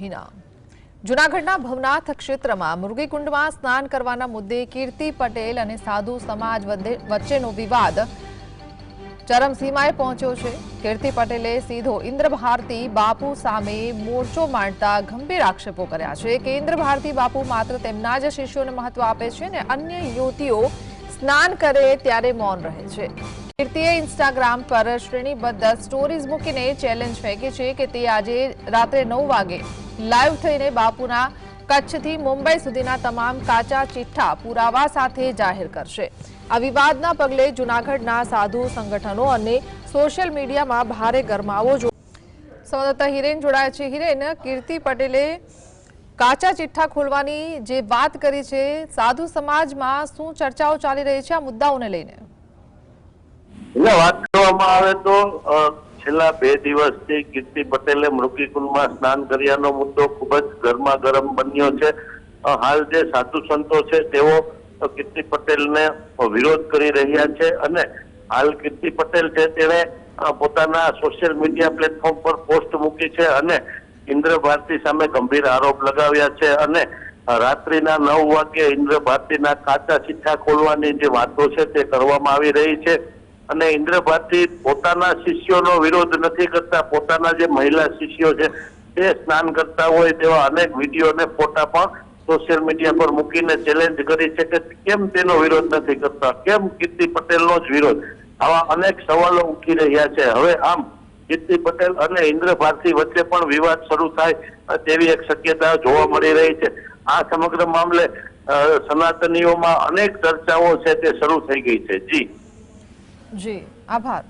હિના। જૂનાગઢના ભવનાથ ક્ષેત્રમાં મૃગીકુંડમાં સ્નાન કરવાના મુદ્દે કીર્તિ પટેલ અને સાધુ સમાજ વચ્ચેનો વિવાદ ચરમસીમાએ પહોંચ્યો છે। કીર્તિ પટેલે સીધો ઇન્દ્ર ભારતી બાપુ સામે મોરચો માંડતા ગંભીર આક્ષેપો કર્યા છે કે ઇન્દ્ર ભારતી બાપુ માત્ર તેમના જ શિષ્યોને મહત્વ આપે છે અને અન્ય યુવતીઓ સ્નાન કરે ત્યારે મૌન રહે છે। કીર્તિએ ઇન્સ્ટાગ્રામ પર શ્રેણીબદ્ધ સ્ટોરીઝ મૂકીને ચેલેન્જ ફેંકી છે કે તે આજે રાત્રે 9 વાગે લાઈવ થઈને બાપુના કચ્છથી મુંબઈ સુધીના તમામ કાચા ચિઠ્ઠા પુરાવા સાથે જાહેર કરશે। આ વિવાદના પગલે જૂનાગઢના સાધુ સંગઠનો અને સોશિયલ મીડિયામાં ભારે ગરમાવો સંવાદદાતા હિરેન જોડાયા છે। હિરેન, કીર્તિ પટેલે કાચા ચિઠ્ઠા ખોલવાની જે વાત કરી છે, સાધુ સમાજમાં શું ચર્ચાઓ ચાલી રહી છે આ મુદ્દાઓને લઈને? વાત કરવામાં આવે તો છેલ્લા 2 દિવસથી કીર્તિ પટેલે મૃગીકુંડમાં સ્નાન કર્યાનો મુદ્દો ખૂબ જ ગરમા ગરમ બન્યો છે। હાલ જે સાધુ સંતો છે તેઓ કીર્તિ પટેલને વિરોધ કરી રહ્યા છે અને હાલ કીર્તિ પટેલ છે તેણે પોતાના સોશિયલ મીડિયા પ્લેટફોર્મ પર પોસ્ટ મૂકી છે અને ઇન્દ્ર ભારતી સામે ગંભીર આરોપ લગાવ્યા છે અને રાત્રિના 9 વાગ્યે ઇન્દ્ર ભારતીના કાચા ચિઠ્ઠા ખોલવાની જે વાતો છે તે કરવામાં આવી રહી છે અને ઇન્દ્ર ભારતી પોતાના શિષ્યોનો વિરોધ નથી કરતા, પોતાના જે મહિલા શિષ્યો છે તે સ્નાન કરતા હોય તેવા અનેક વિડીયો અને ફોટા પણ સોશિયલ મીડિયા પર મૂકીને ચેલેન્જ કરી છે કે કેમ તેનો વિરોધ નથી કરતા, કેમ કીર્તિ પટેલનો જ વિરોધ, આવા અનેક સવાલો ઉઠી રહ્યા છે। હવે આમ કીર્તિ પટેલ અને ઇન્દ્ર ભારતી વચ્ચે પણ વિવાદ શરૂ થાય તેવી એક શક્યતા જોવા મળી રહી છે। આ સમગ્ર મામલે સનાતનીઓમાં અનેક ચર્ચાઓ છે તે શરૂ થઈ ગઈ છે। જી, આભાર।